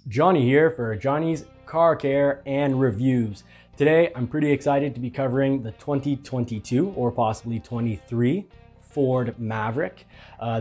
Johnny here for Johnny's Car Care and Reviews. Today, I'm pretty excited to be covering the 2022 or possibly 23 Ford Maverick.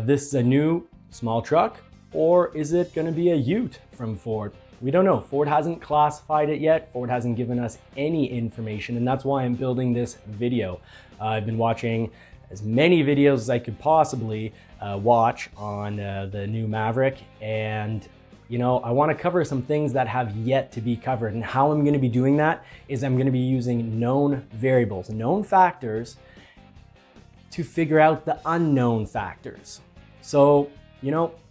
This is a new small truck, or is it going to be a Ute from Ford? We don't know. Ford hasn't classified it yet. Ford hasn't given us any information, and that's why I'm building this video. I've been watching as many videos as I could possibly watch on the new Maverick, and I want to cover some things that have yet to be covered. And how I'm going to be doing that is I'm going to be using known variables, known factors, to figure out the unknown factors. So,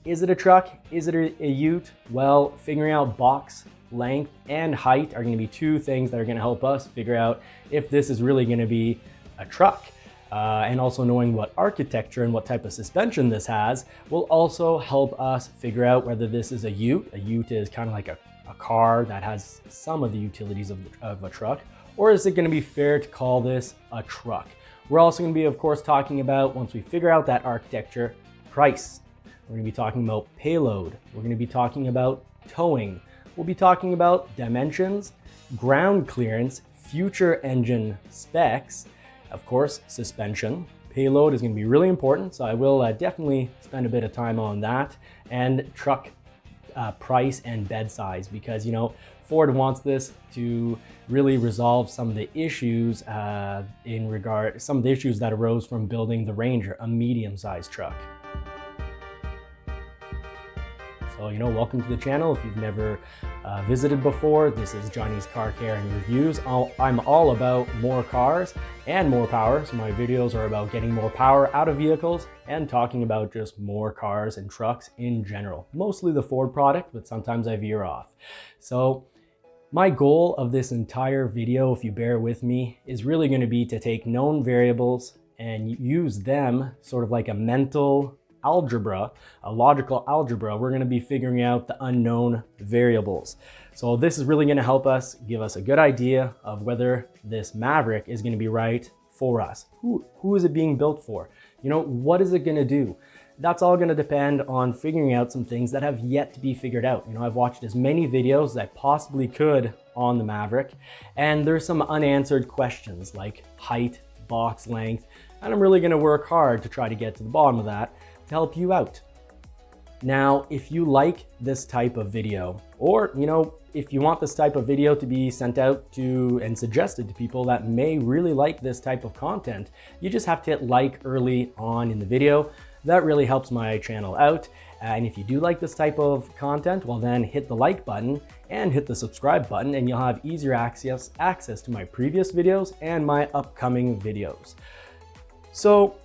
is it a truck? Is it a Ute? Well, figuring out box length and height are going to be two things that are going to help us figure out if this is really going to be a truck. And also knowing what architecture and what type of suspension this has will also help us figure out whether this is a Ute. A Ute is kind of like a car that has some of the utilities of a truck, or is it going to be fair to call this a truck? We're also going to be, of course, talking about, once we figure out that architecture, price. We're going to be talking about payload. We're going to be talking about towing. We'll be talking about dimensions, ground clearance, future engine specs, of course, suspension. Payload is going to be really important, so I will definitely spend a bit of time on that. And truck price and bed size, because Ford wants this to really resolve some of the issues some of the issues that arose from building the Ranger, a medium-sized truck. So, welcome to the channel. If you've never visited before, this is Johnny's Car Care and Reviews. I'm all about more cars and more power. So my videos are about getting more power out of vehicles and talking about just more cars and trucks in general. Mostly the Ford product, but sometimes I veer off. So my goal of this entire video, if you bear with me, is really going to be to take known variables and use them sort of like a mental algebra, a logical algebra. We're going to be figuring out the unknown variables. So this is really going to help us give us a good idea of whether this Maverick is going to be right for us. Who is it being built for? What is it going to do? That's all going to depend on figuring out some things that have yet to be figured out. I've watched as many videos as I possibly could on the Maverick, and there's some unanswered questions like height, box length, and I'm really going to work hard to try to get to the bottom of that to help you out. Now, if you like this type of video, or if you want this type of video to be sent out to and suggested to people that may really like this type of content, you just have to hit like early on in the video. That really helps my channel out. And if you do like this type of content, well then hit the like button and hit the subscribe button, and you'll have easier access to my previous videos and my upcoming videos. So,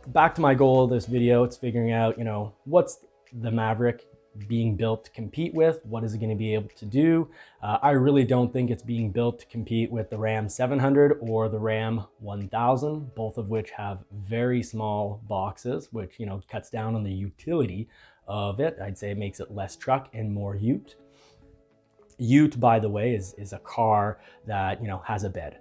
back to my goal of this video, it's figuring out, what's the Maverick being built to compete with? What is it going to be able to do? I really don't think it's being built to compete with the Ram 700 or the Ram 1000, both of which have very small boxes, which, cuts down on the utility of it. I'd say it makes it less truck and more Ute. Ute, by the way, is a car that, has a bed.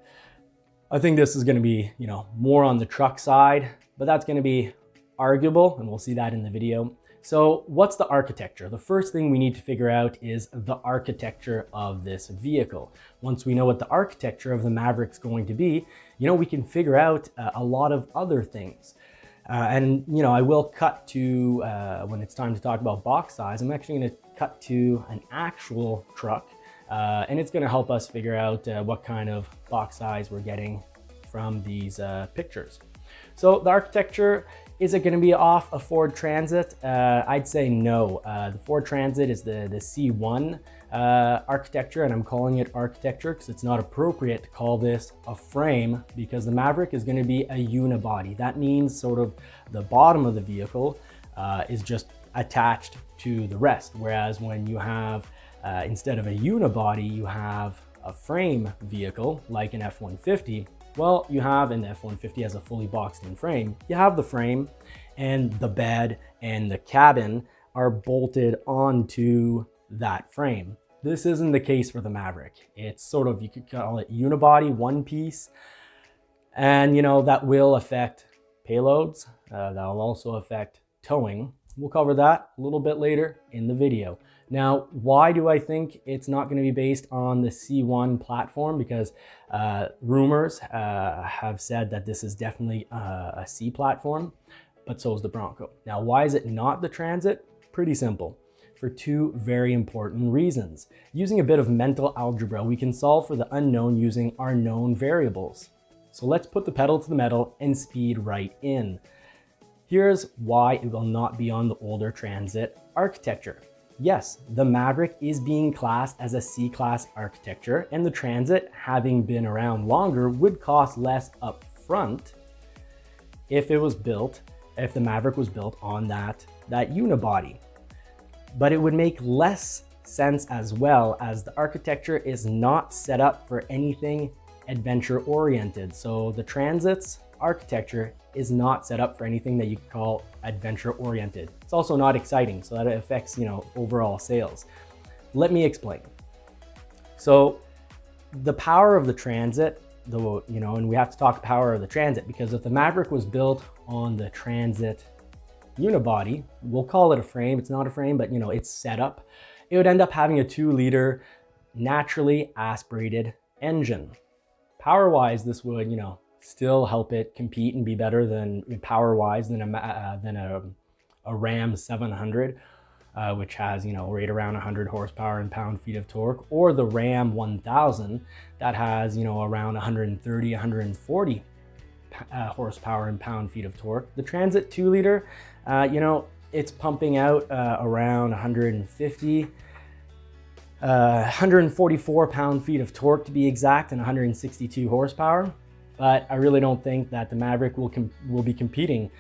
I think this is going to be, more on the truck side, but that's going to be arguable, and we'll see that in the video. So what's the architecture? The first thing we need to figure out is the architecture of this vehicle. Once we know what the architecture of the Maverick's going to be, we can figure out a lot of other things. And I will cut to, when it's time to talk about box size, I'm actually going to cut to an actual truck. And it's going to help us figure out what kind of box size we're getting from these pictures. So the architecture, is it going to be off a Ford Transit? I'd say no. The Ford Transit is the C1 architecture, and I'm calling it architecture because it's not appropriate to call this a frame, because the Maverick is going to be a unibody. That means sort of the bottom of the vehicle is just attached to the rest, whereas when you have instead of a unibody, you have a frame vehicle like an F-150. Well, you have, and the F-150 has a fully boxed in frame. You have the frame, and the bed and the cabin are bolted onto that frame. This isn't the case for the Maverick. It's sort of, you could call it unibody, one piece. And that will affect payloads. That'll also affect towing. We'll cover that a little bit later in the video. Now, why do I think it's not going to be based on the C1 platform? Because rumors have said that this is definitely a C platform, but so is the Bronco. Now, why is it not the Transit? Pretty simple. For two very important reasons. Using a bit of mental algebra, we can solve for the unknown using our known variables. So let's put the pedal to the metal and speed right in. Here's why it will not be on the older Transit architecture. Yes, the Maverick is being classed as a C-class architecture, and the Transit, having been around longer, would cost less up front if the Maverick was built on that unibody. But it would make less sense as well, as the architecture is not set up for anything adventure-oriented. So the Transit's architecture is not set up for anything that you could call adventure-oriented. It's also not exciting, so that affects, overall sales. Let me explain. So the power of the Transit, and we have to talk power of the Transit, because if the Maverick was built on the Transit unibody, we'll call it a frame. It's not a frame, but it's set up. It would end up having a 2-liter naturally aspirated engine. Power-wise, this would, still help it compete and be better than power-wise than a Ram 700, which has right around 100 horsepower and pound-feet of torque, or the Ram 1000 that has around 130, 140 horsepower and pound-feet of torque. The Transit 2-liter, it's pumping out around 150. 144 pound-feet of torque to be exact, and 162 horsepower. But I really don't think that the Maverick will be competing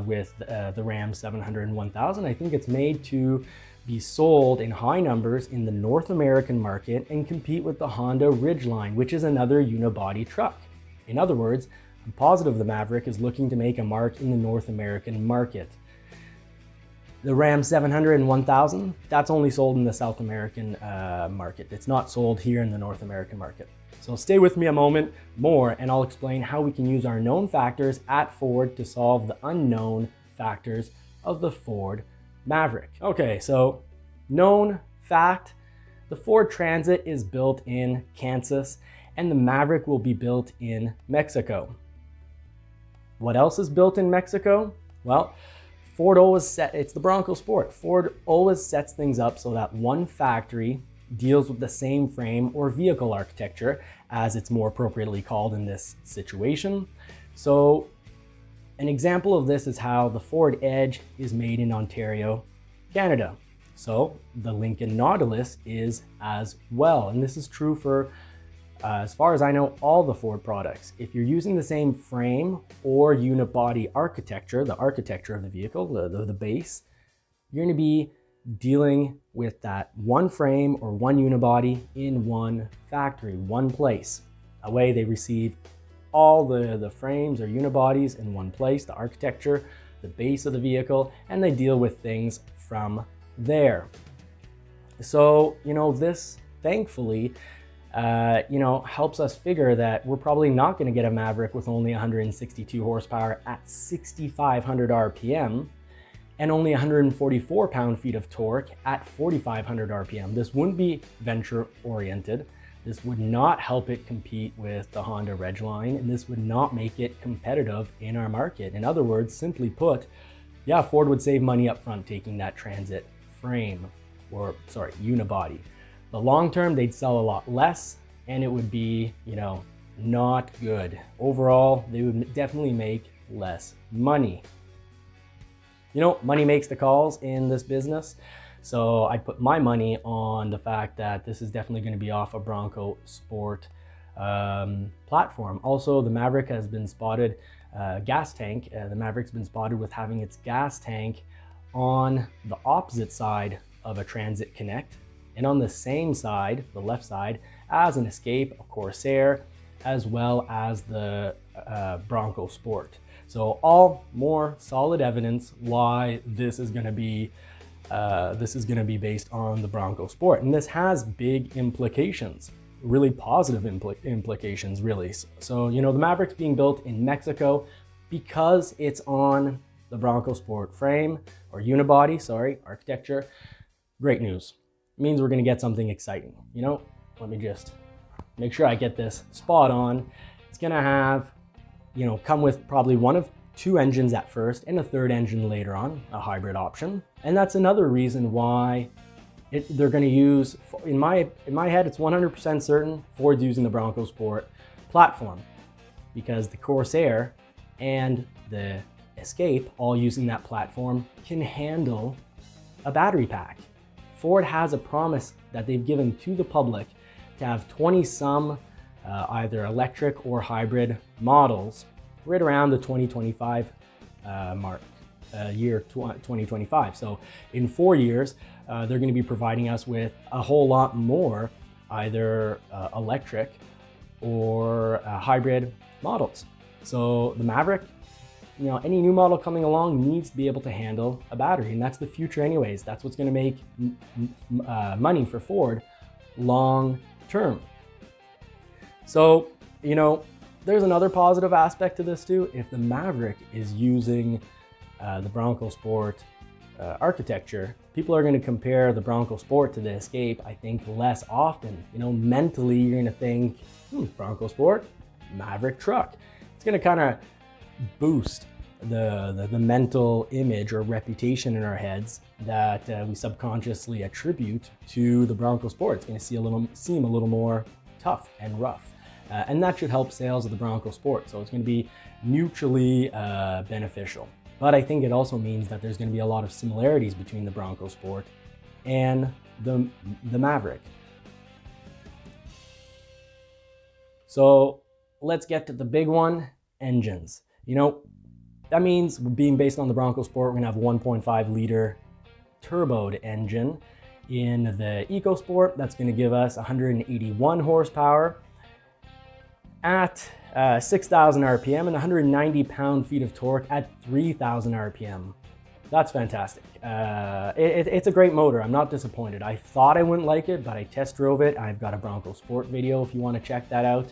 with the Ram 700 and 1000. I think it's made to be sold in high numbers in the North American market and compete with the Honda Ridgeline, which is another unibody truck. In other words, I'm positive the Maverick is looking to make a mark in the North American market. The Ram 700 and 1000, that's only sold in the South American market. It's not sold here in the North American market. So stay with me a moment more and I'll explain how we can use our known factors at Ford to solve the unknown factors of the Ford Maverick. Okay, so known fact, the Ford Transit is built in Kansas and the Maverick will be built in Mexico. What else is built in Mexico? Well, it's the Bronco Sport. Ford always sets things up so that one factory deals with the same frame or vehicle architecture, as it's more appropriately called in this situation. So an example of this is how the Ford Edge is made in Ontario, Canada. So the Lincoln Nautilus is as well. And this is true for, as far as I know, all the Ford products. If you're using the same frame or unibody architecture, the architecture of the vehicle, the base, you're going to be dealing with that one frame or one unibody in one factory, one place. That way they receive all the frames or unibodies in one place, the architecture, the base of the vehicle, and they deal with things from there. So, this thankfully helps us figure that we're probably not going to get a Maverick with only 162 horsepower at 6,500 RPM and only 144 pound-feet of torque at 4,500 RPM. This wouldn't be venture-oriented. This would not help it compete with the Honda Ridgeline, and this would not make it competitive in our market. In other words, simply put, yeah, Ford would save money up front taking that Transit frame, unibody. The long term, they'd sell a lot less, and it would be, not good. Overall, they would definitely make less money. Money makes the calls in this business. So I put my money on the fact that this is definitely going to be off a Bronco Sport platform. Also, the Maverick has been spotted, gas tank. The Maverick's been spotted with having its gas tank on the opposite side of a Transit Connect, and on the same side, the left side, as an Escape, a Corsair, as well as the Bronco Sport. So all more solid evidence why this is going to be based on the Bronco Sport, and this has big implications, really positive implications, really. So the Maverick's being built in Mexico because it's on the Bronco Sport frame or unibody, architecture. Great news. It means we're going to get something exciting. You know, let me just make sure I get this spot on. It's going to have, come with probably one of two engines at first and a third engine later on, a hybrid option. And that's another reason why they're going to use, in my head, it's 100% certain Ford's using the Bronco Sport platform, because the Corsair and the Escape, all using that platform, can handle a battery pack. Ford has a promise that they've given to the public to have 20 some either electric or hybrid models right around the 2025 mark, year 2025. So in 4 years, they're going to be providing us with a whole lot more either electric or hybrid models. So the Maverick, any new model coming along needs to be able to handle a battery, and that's the future anyways. That's what's going to make money for Ford long term. So, there's another positive aspect to this too. If the Maverick is using the Bronco Sport architecture, people are going to compare the Bronco Sport to the Escape, I think, less often. Mentally, you're going to think, Bronco Sport, Maverick truck. It's going to kind of boost the mental image or reputation in our heads that we subconsciously attribute to the Bronco Sport. It's going to seem a little more tough and rough. And that should help sales of the Bronco Sport. So it's going to be mutually beneficial. But I think it also means that there's going to be a lot of similarities between the Bronco Sport and the Maverick. So let's get to the big one, engines. That means, being based on the Bronco Sport, we're going to have a 1.5 liter turboed engine. In the EcoSport, that's going to give us 181 horsepower at 6,000 RPM and 190 pound-feet of torque at 3,000 RPM. That's fantastic. It's a great motor. I'm not disappointed. I thought I wouldn't like it, but I test drove it. I've got a Bronco Sport video if you want to check that out,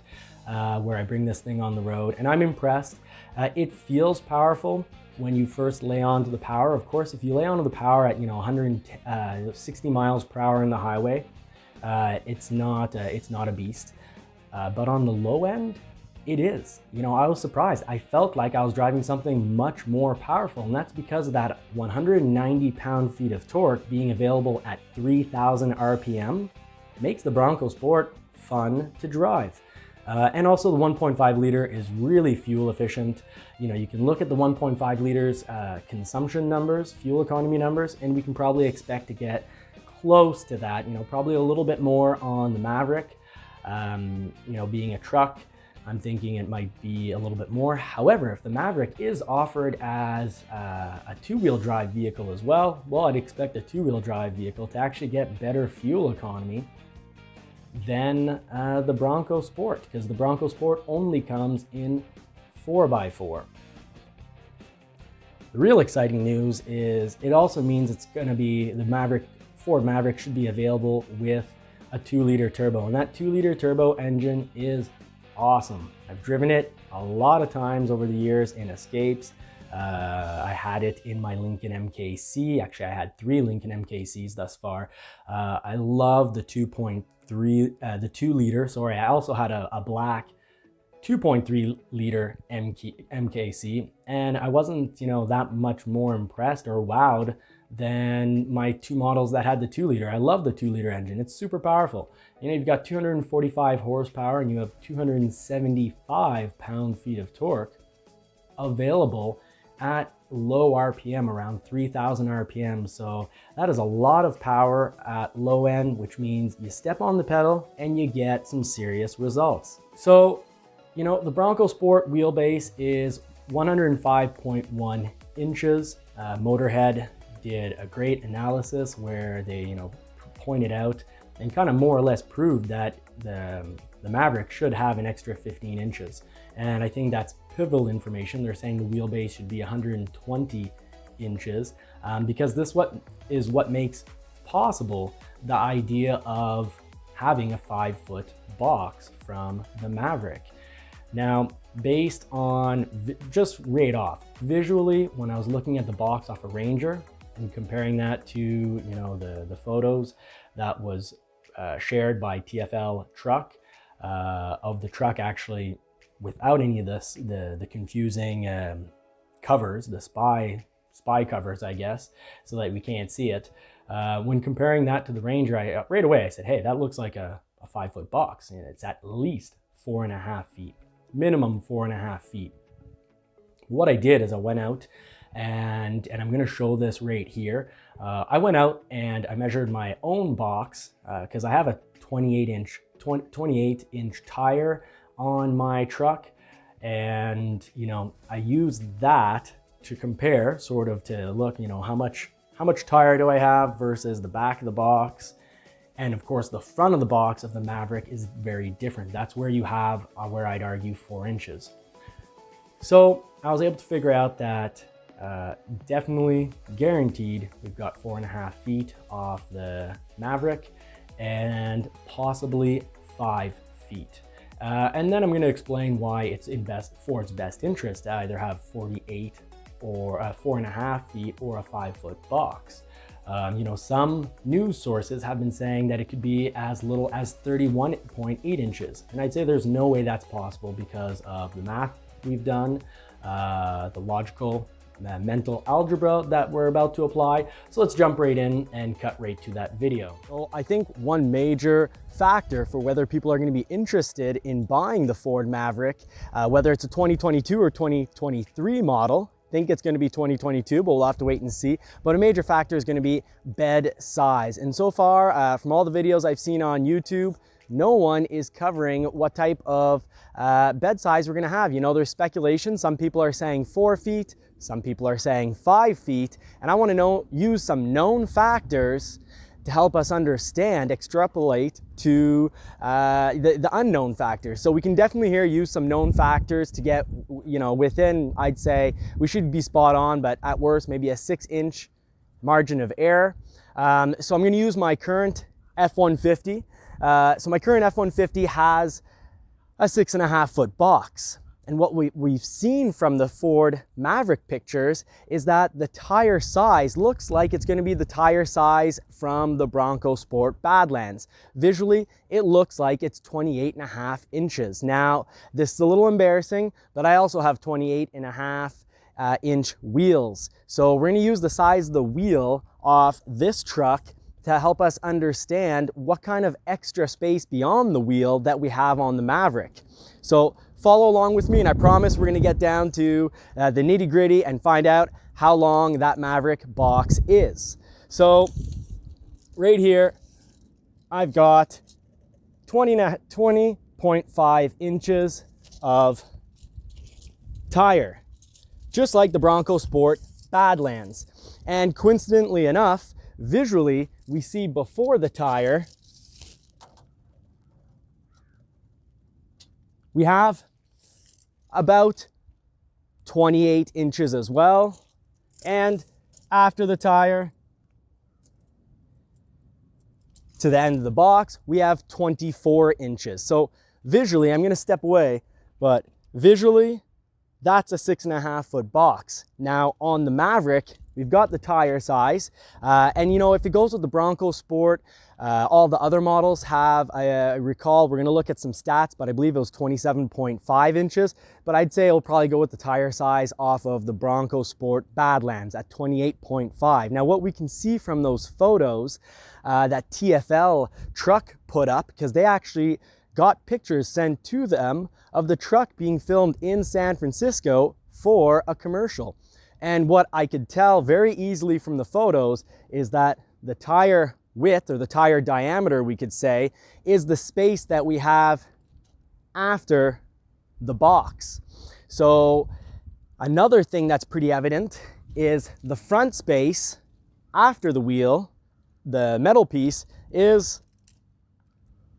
where I bring this thing on the road, and I'm impressed. It feels powerful when you first lay onto the power. Of course, if you lay onto the power at 160 miles per hour in the highway, it's not a beast. But on the low end, it is. I was surprised. I felt like I was driving something much more powerful, and that's because of that 190 pound-feet of torque being available at 3,000 RPM makes the Bronco Sport fun to drive. And also the 1.5 liter is really fuel efficient. You can look at the 1.5 liters consumption numbers, fuel economy numbers, and we can probably expect to get close to that, probably a little bit more on the Maverick. Being a truck, I'm thinking it might be a little bit more. However, if the Maverick is offered as a two-wheel drive vehicle as well, I'd expect a two-wheel drive vehicle to actually get better fuel economy than the Bronco Sport, because the Bronco Sport only comes in 4x4. The real exciting news is it also means it's going to be the Ford Maverick should be available with a 2-liter turbo, and that 2-liter turbo engine is awesome. I've driven it a lot of times over the years in Escapes. I had it in my Lincoln MKC. Actually, I had 3 Lincoln MKCs thus far. I love the 2-liter. Sorry, I also had a black 2.3 liter MKC, and I wasn't, that much more impressed or wowed than my 2 models that had the 2-liter. I love the 2-liter engine. It's super powerful. You've got 245 horsepower and you have 275 pound-feet of torque available at low RPM, around 3,000 RPM. So that is a lot of power at low end, which means you step on the pedal and you get some serious results. So, the Bronco Sport wheelbase is 105.1 inches. Motorhead did a great analysis where they, pointed out and kind of more or less proved that the Maverick should have an extra 15 inches. And I think that's pivotal information. They're saying the wheelbase should be 120 inches because this is what makes possible the idea of having a 5-foot box from the Maverick. Now, based on just right off, visually, when I was looking at the box off a Ranger, and comparing that to, you know, the photos that was shared by TFL Truck of the truck actually without any of this, the confusing covers, the spy covers, I guess, so that we can't see it. When comparing that to the Ranger, right away I said, hey, that looks like a 5-foot box, and it's at least 4.5 feet, minimum 4.5 feet. What I did is I went out and I'm going to show this right here. I went out and I measured my own box because I have a 28 inch tire on my truck, and you know, I used that to compare, sort of to look, you know, how much tire do I have versus the back of the box. And of course, the front of the box of the Maverick is very different. That's where you have, where I'd argue, 4 inches. So I was able to figure out that definitely guaranteed we've got 4.5 feet off the Maverick and possibly 5 feet. And then I'm going to explain why it's in Ford's best interest to either have 48 or 4.5 feet or a 5-foot box. You know, some news sources have been saying that it could be as little as 31.8 inches. And I'd say there's no way that's possible because of the math we've done, the logical, mental algebra that we're about to apply. So let's jump right in and cut right to that video. So I think one major factor for whether people are going to be interested in buying the Ford Maverick, whether it's a 2022 or 2023 model, I think it's going to be 2022, but we'll have to wait and see. But a major factor is going to be bed size. And so far, from all the videos I've seen on YouTube, no one is covering what type of bed size we're going to have. You know, there's speculation. Some people are saying 4 feet. Some people are saying 5 feet. And I want to use some known factors to help us understand, extrapolate to the unknown factors. So we can definitely here use some known factors to get, you know, within, I'd say we should be spot on, but at worst, maybe a 6-inch margin of error. So I'm going to use my current F-150. So my current F-150 has a 6.5-foot box. And what we've seen from the Ford Maverick pictures is that the tire size looks like it's going to be the tire size from the Bronco Sport Badlands. Visually, it looks like it's 28.5 inches. Now, this is a little embarrassing, but I also have 28.5 inch wheels. So we're going to use the size of the wheel off this truck to help us understand what kind of extra space beyond the wheel that we have on the Maverick. So follow along with me, and I promise we're going to get down to the nitty-gritty and find out how long that Maverick box is. So right here, I've got 20.5 inches of tire, just like the Bronco Sport Badlands. And coincidentally enough, visually, we see before the tire, we have about 28 inches as well. And after the tire, to the end of the box, we have 24 inches. So visually, I'm going to step away, but visually, that's a 6.5-foot box. Now on the Maverick, we've got the tire size, and you know, if it goes with the Bronco Sport, all the other models have, I recall, we're going to look at some stats, but I believe it was 27.5 inches, but I'd say it'll probably go with the tire size off of the Bronco Sport Badlands at 28.5. Now what we can see from those photos that TFL Truck put up, because they actually got pictures sent to them of the truck being filmed in San Francisco for a commercial. And what I could tell very easily from the photos is that the tire width, or the tire diameter, we could say, is the space that we have after the box. So another thing that's pretty evident is the front space after the wheel, the metal piece, is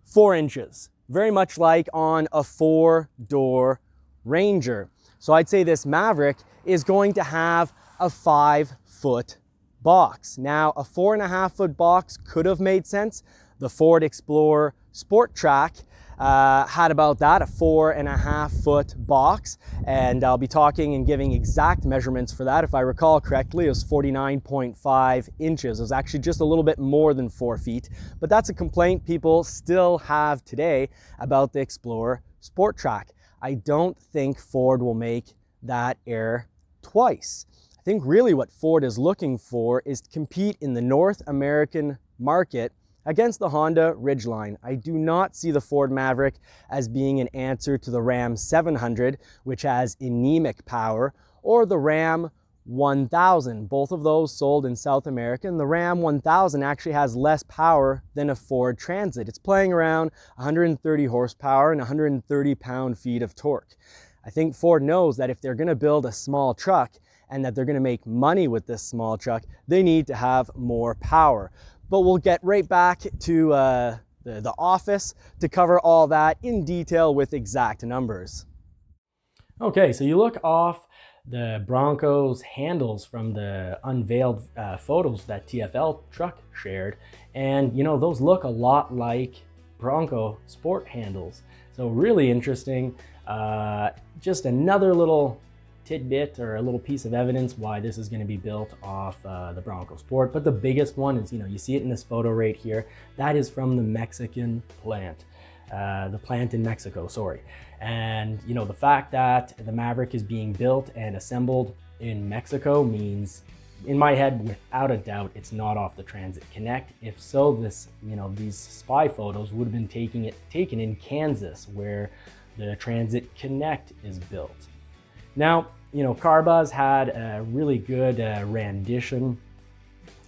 4 inches. Very much like on a 4-door Ranger. So I'd say this Maverick is going to have a 5-foot box. Now, a 4.5-foot box could have made sense. The Ford Explorer Sport Track had about that, a 4.5-foot box, and I'll be talking and giving exact measurements for that. If I recall correctly, it was 49.5 inches. It was actually just a little bit more than 4 feet, but that's a complaint people still have today about the Explorer Sport Track. I don't think Ford will make that error twice. I think really what Ford is looking for is to compete in the North American market against the Honda Ridgeline. I do not see the Ford Maverick as being an answer to the Ram 700, which has anemic power, or the Ram 1000. Both of those sold in South America, and the Ram 1000 actually has less power than a Ford Transit. It's playing around 130 horsepower and 130 pound-feet of torque. I think Ford knows that if they're going to build a small truck and that they're going to make money with this small truck, they need to have more power. But we'll get right back to the office to cover all that in detail with exact numbers. Okay, so you look off the Bronco's handles from the unveiled photos that TFL Truck shared, and you know, those look a lot like Bronco Sport handles. So really interesting. Just another little tidbit or a little piece of evidence why this is going to be built off the Bronco Sport. But the biggest one is, you know, you see it in this photo right here. That is from the Mexican plant, the plant in Mexico, sorry. And, you know, the fact that the Maverick is being built and assembled in Mexico means, in my head, without a doubt, it's not off the Transit Connect. If so, this, you know, these spy photos would have been taken in Kansas, where the Transit Connect is built. Now, you know, CarBuzz had a really good rendition.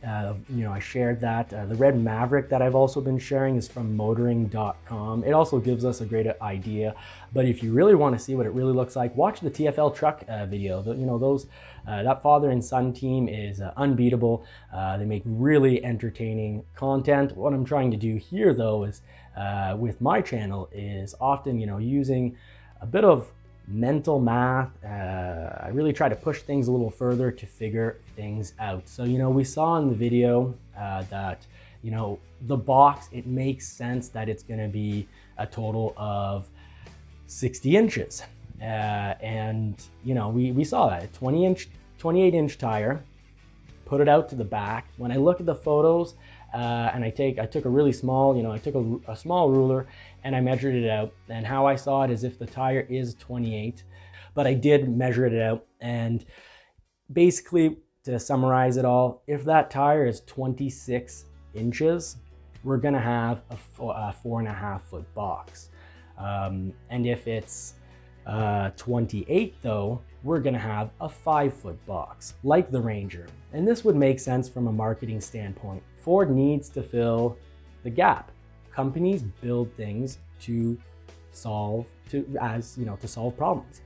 You know, I shared that. The red Maverick that I've also been sharing is from motoring.com. It also gives us a great idea. But if you really want to see what it really looks like, watch the TFL Truck video. You know, those that father and son team is unbeatable. They make really entertaining content. What I'm trying to do here, though, is with my channel is often, you know, using a bit of mental math. I really try to push things a little further to figure things out. So, you know, we saw in the video that, you know, the box, it makes sense that it's going to be a total of 60 inches. And, you know, we saw that, a 28-inch tire, put it out to the back. When I look at the photos, and I took a really small, you know, I took a small ruler and I measured it out. And how I saw it is if the tire is 28, but I did measure it out. And basically, to summarize it all, if that tire is 26 inches, we're gonna have a 4.5-foot box. And if it's 28 though, we're gonna have a 5-foot box, like the Ranger. And this would make sense from a marketing standpoint. Ford needs to fill the gap. Companies build things to solve problems.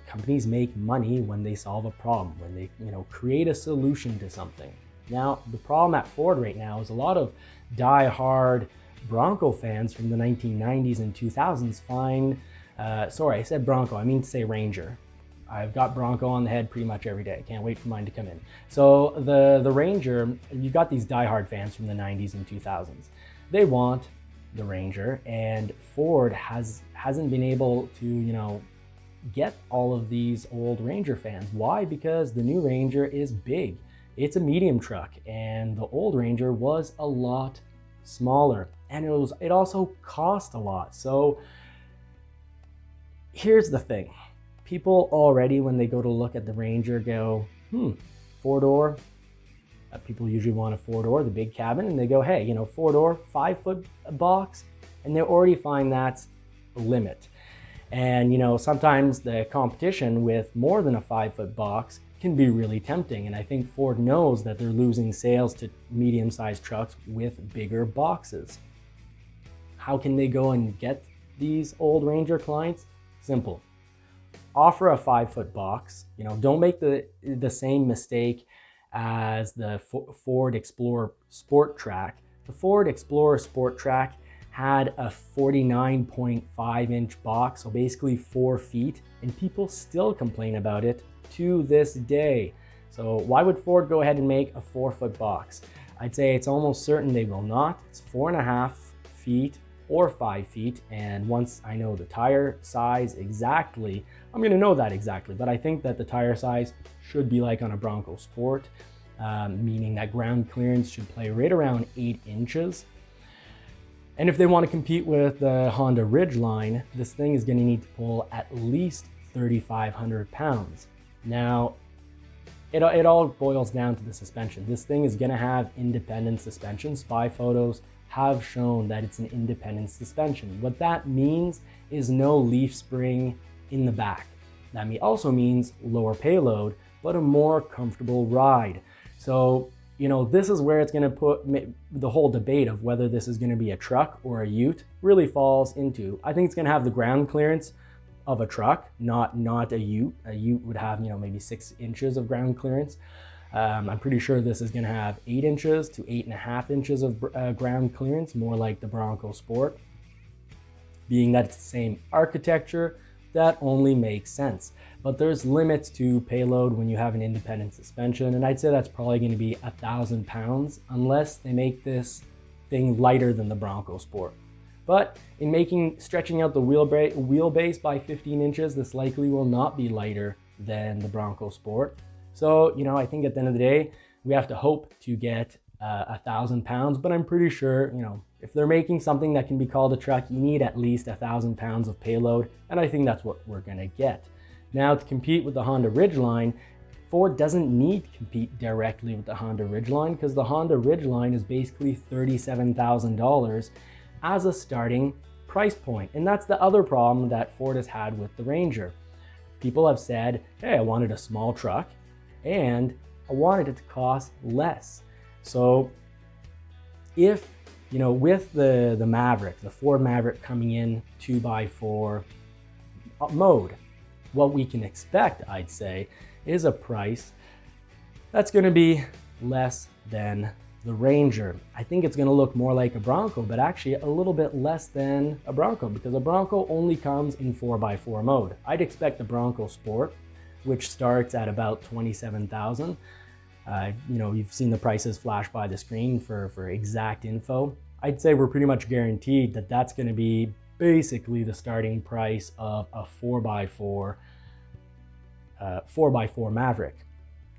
Companies make money when they solve a problem, when they, you know, create a solution to something. Now, the problem at Ford right now is a lot of die-hard Bronco fans from the 1990s and 2000s find, sorry, I said Bronco, I mean to say Ranger. I've got Bronco on the head pretty much every day. Can't wait for mine to come in. So the Ranger, you've got these diehard fans from the 90s and 2000s. They want the Ranger, and Ford hasn't been able to, you know, get all of these old Ranger fans. Why? Because the new Ranger is big. It's a medium truck, and the old Ranger was a lot smaller, and it also cost a lot. So here's the thing. People already, when they go to look at the Ranger, go, 4-door. People usually want a 4-door, the big cabin, and they go, hey, you know, 4-door, 5-foot box, and they already find that's a limit. And, you know, sometimes the competition with more than a 5-foot box can be really tempting. And I think Ford knows that they're losing sales to medium-sized trucks with bigger boxes. How can they go and get these old Ranger clients? Simple. Offer a 5-foot box. You know, don't make the same mistake as the Ford Explorer Sport Track. The Ford Explorer Sport Track had a 49.5-inch box, so basically 4 feet, and people still complain about it to this day. So why would Ford go ahead and make a 4-foot box? I'd say it's almost certain they will not. It's 4.5 feet or 5 feet. And once I know the tire size exactly, I'm gonna know that exactly, but I think that the tire size should be like on a Bronco Sport, meaning that ground clearance should play right around 8 inches. And if they want to compete with the Honda Ridgeline, this thing is going to need to pull at least 3,500 pounds. Now, it all boils down to the suspension. This thing is going to have independent suspension. Spy photos have shown that it's an independent suspension. What that means is no leaf spring in the back. That also means lower payload, but a more comfortable ride. So, this is where it's going to put the whole debate of whether this is going to be a truck or a ute really falls into. I think it's going to have the ground clearance of a truck, not a ute. A ute would have, maybe 6 inches of ground clearance. I'm pretty sure this is going to have 8 inches to 8.5 inches of ground clearance, more like the Bronco Sport. Being that it's the same architecture, that only makes sense. But there's limits to payload when you have an independent suspension, and I'd say that's probably going to be 1,000 pounds unless they make this thing lighter than the Bronco Sport. But in stretching out the wheelbase by 15 inches, this likely will not be lighter than the Bronco Sport. So, I think at the end of the day, we have to hope to get 1,000 pounds, but I'm pretty sure, if they're making something that can be called a truck, you need at least 1,000 pounds of payload, and I think that's what we're gonna get. Now, to compete with the Honda Ridgeline, Ford doesn't need to compete directly with the Honda Ridgeline because the Honda Ridgeline is basically $37,000 as a starting price point. And that's the other problem that Ford has had with the Ranger. People have said, hey, I wanted a small truck and I wanted it to cost less. So if, with the Maverick, the Ford Maverick coming in 2x4 mode, what we can expect, I'd say, is a price that's going to be less than the Ranger. I think it's going to look more like a Bronco, but actually a little bit less than a Bronco because a Bronco only comes in 4x4 mode. I'd expect the Bronco Sport, which starts at about $27,000. You've seen the prices flash by the screen for exact info. I'd say we're pretty much guaranteed that that's going to be basically the starting price of a 4x4 Maverick.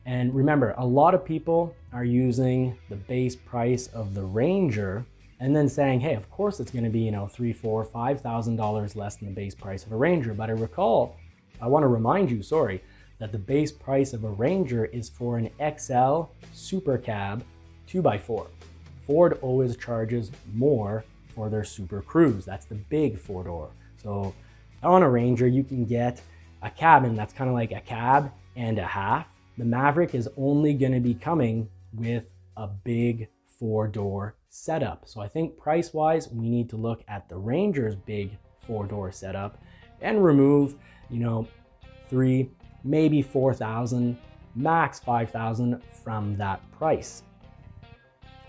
And remember, a lot of people are using the base price of the Ranger and then saying, hey, of course it's going to be, $3,000, $4,000, $5,000 less than the base price of a Ranger. But I want to remind you, that the base price of a Ranger is for an XL Super Cab 2x4. Ford always charges more for their Super Cruise. That's the big 4-door. So on a Ranger, you can get a cabin that's kind of like a cab and a half. The Maverick is only going to be coming with a big 4-door setup. So I think price-wise, we need to look at the Ranger's big 4-door setup and remove, $3,000, maybe $4,000, max $5,000 from that price.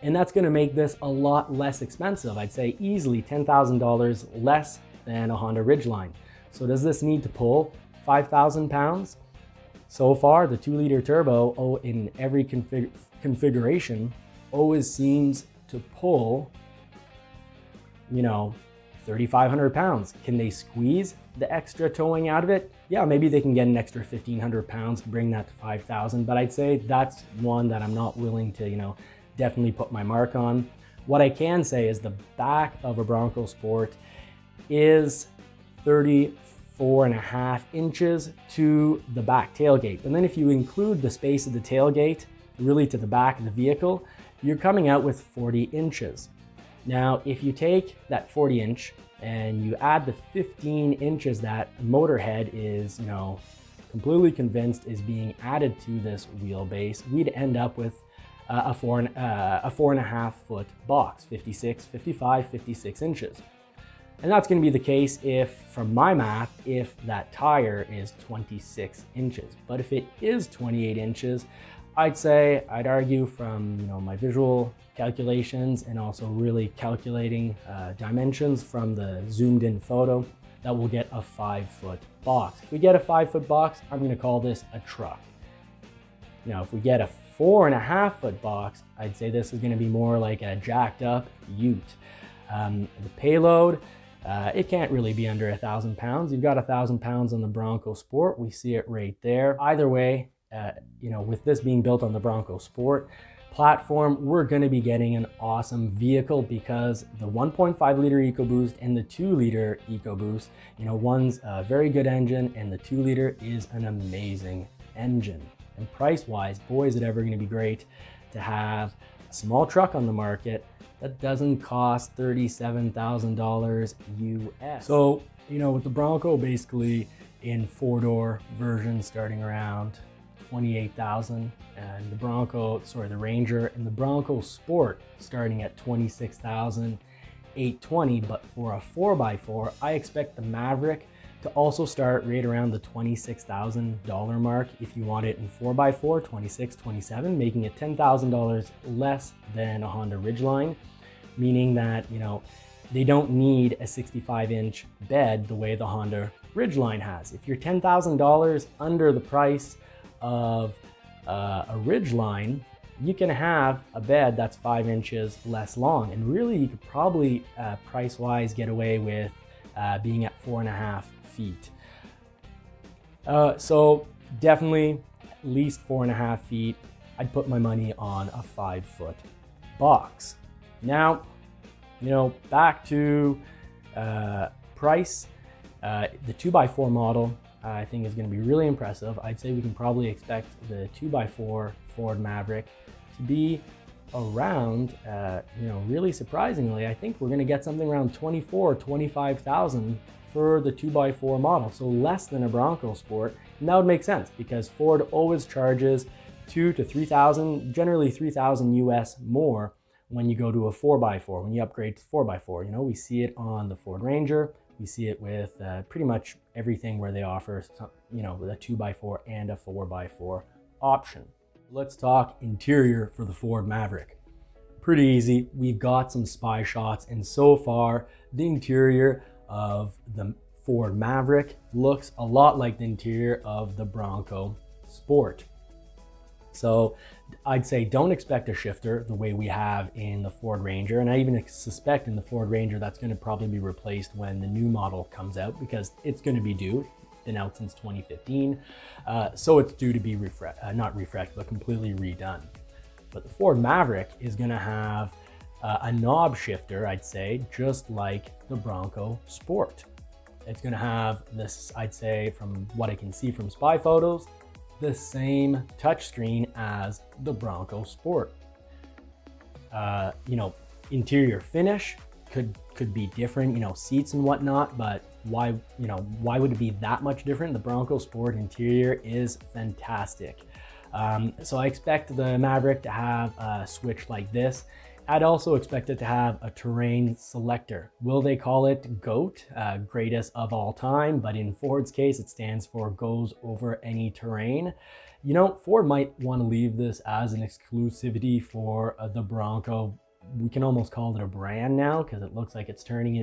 And that's going to make this a lot less expensive. I'd say easily $10,000 less than a Honda Ridgeline. So does this need to pull 5,000 pounds? So far, the 2-liter turbo in every configuration always seems to pull, 3,500 pounds. Can they squeeze the extra towing out of it? Yeah, maybe they can get an extra 1,500 pounds, bring that to 5,000. But I'd say that's one that I'm not willing to, definitely put my mark on. What I can say is the back of a Bronco Sport is 34.5 inches to the back tailgate. And then if you include the space of the tailgate, really to the back of the vehicle, you're coming out with 40 inches. Now, if you take that 40 inch and you add the 15 inches that Motorhead is, completely convinced is being added to this wheelbase, we'd end up with a 4.5 foot box, 56 inches. And that's going to be the case if, from my math, if that tire is 26 inches. But if it is 28 inches, I'd argue from my visual calculations and also really calculating dimensions from the zoomed in photo that we'll get a 5-foot box. If we get a 5-foot box, I'm going to call this a truck. Now, if we get a 4.5 foot box, I'd say this is going to be more like a jacked up ute. The payload, it can't really be under 1,000 pounds. You've got 1,000 pounds on the Bronco Sport. We see it right there. Either way, with this being built on the Bronco Sport platform, we're going to be getting an awesome vehicle because the 1.5 liter EcoBoost and the 2 liter EcoBoost, one's a very good engine and the 2 liter is an amazing engine. And price wise, boy, is it ever going to be great to have a small truck on the market that doesn't cost $37,000 US. So, with the Bronco basically in 4-door version starting around 28,000, and the Ranger and the Bronco Sport starting at 26,820. But for a 4x4, I expect the Maverick to also start right around the $26,000 mark if you want it in 4x4, 26, 27, making it $10,000 less than a Honda Ridgeline, meaning that, they don't need a 65-inch bed the way the Honda Ridgeline has. If you're $10,000 under the price of a Ridgeline, you can have a bed that's 5 inches less long. And really, you could probably, price-wise, get away with being at 4.5 feet. So definitely at least 4.5 feet. I'd put my money on a 5-foot box. Now, back to price. The 2x4 model I think is going to be really impressive. I'd say we can probably expect the 2x4 Ford Maverick to be around, really surprisingly, I think we're going to get something around 25,000 for the 2x4 model. So less than a Bronco Sport. And that would make sense because Ford always charges 2,000 to 3,000, generally 3,000 US more when you go to a 4x4, when you upgrade to 4x4. We see it on the Ford Ranger. We see it with pretty much everything where they offer, a 2x4 and a 4x4 option. Let's talk interior for the Ford Maverick. Pretty easy. We've got some spy shots, and so far, the interior of the Ford Maverick looks a lot like the interior of the Bronco Sport. So I'd say don't expect a shifter the way we have in the Ford Ranger. And I even suspect in the Ford Ranger that's going to probably be replaced when the new model comes out because it's going to be due. It's been out since 2015. So it's due to be not refreshed, but completely redone. But the Ford Maverick is going to have a knob shifter, I'd say, just like the Bronco Sport. It's going to have this, I'd say, from what I can see from spy photos, the same touchscreen as the Bronco Sport. Interior finish could be different, seats and whatnot, but why would it be that much different? The Bronco Sport interior is fantastic. So I expect the Maverick to have a switch like this. I'd also expect it to have a terrain selector. Will they call it GOAT, greatest of all time? But in Ford's case, it stands for goes over any terrain. Ford might want to leave this as an exclusivity for the Bronco. We can almost call it a brand now because it looks like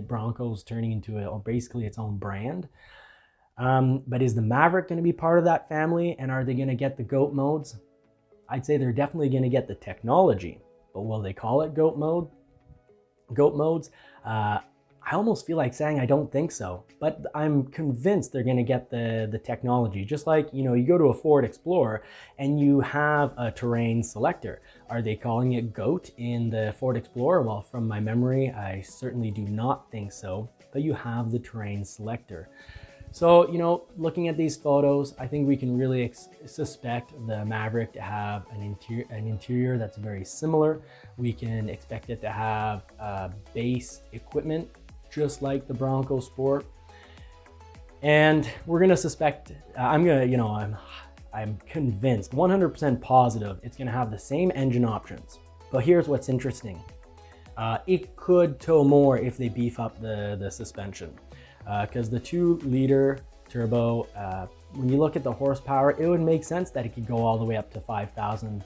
Bronco's turning into basically its own brand. But is the Maverick going to be part of that family? And are they going to get the GOAT modes? I'd say they're definitely going to get the technology. But will they call it GOAT modes? I almost feel like saying I don't think so, but I'm convinced they're going to get the technology. Just like, you go to a Ford Explorer and you have a terrain selector. Are they calling it GOAT in the Ford Explorer? Well, from my memory, I certainly do not think so, but you have the terrain selector. So, looking at these photos, I think we can really suspect the Maverick to have an interior that's very similar. We can expect it to have base equipment, just like the Bronco Sport. And we're going to suspect, I'm convinced, 100% positive, it's going to have the same engine options. But here's what's interesting. It could tow more if they beef up the suspension. Because the 2-liter turbo, when you look at the horsepower, it would make sense that it could go all the way up to 5,000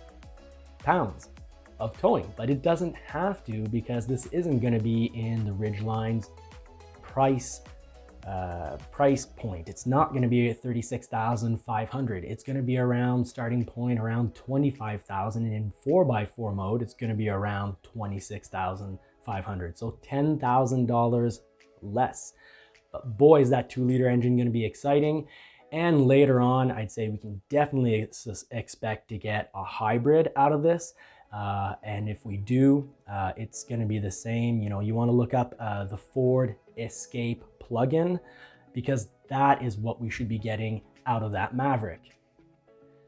pounds of towing, but it doesn't have to because this isn't going to be in the Ridgeline's price point. It's not going to be at 36,500. It's going to be around starting point around 25,000, and in 4x4 mode, it's going to be around 26,000 $2,500, so $10,000 less. But boy, is that 2-liter engine going to be exciting. And later on, I'd say we can definitely expect to get a hybrid out of this. And if we do, it's going to be the same. You know, you want to look up the Ford Escape plug-in, because that is what we should be getting out of that Maverick.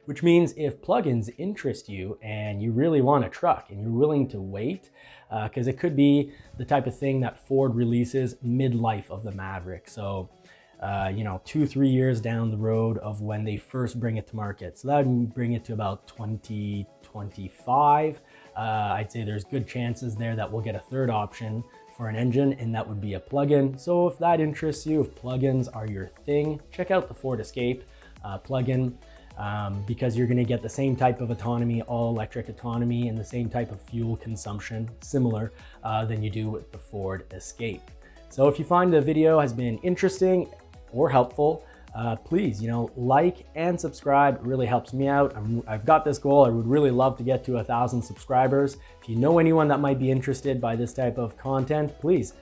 Which means if plugins interest you and you really want a truck and you're willing to wait, because it could be the type of thing that Ford releases mid-life of the Maverick. So, you know, 2-3 years down the road of when they first bring it to market. So that would bring it to about 2025. I'd say there's good chances there that we'll get a third option for an engine, and that would be a plug-in. So if that interests you, if plug-ins are your thing, check out the Ford Escape plug-in. Because you're going to get the same type of autonomy, all electric autonomy, and the same type of fuel consumption, similar than you do with the Ford Escape. So if you find the video has been interesting or helpful, please, you know, like and subscribe. It really helps me out. I've got this goal. I would really love to get to 1,000 subscribers. If you know anyone that might be interested by this type of content, please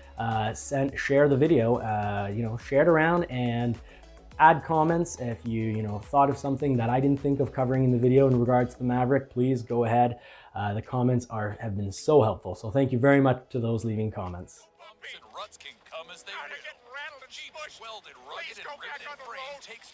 share the video, you know, share it around, and add comments. If you thought of something that I didn't think of covering in the video in regards to the Maverick, please go ahead. The comments have been so helpful. So thank you very much to those leaving comments. Bumps and ruts can come as they will. Welded, rugged, and riveted frame takes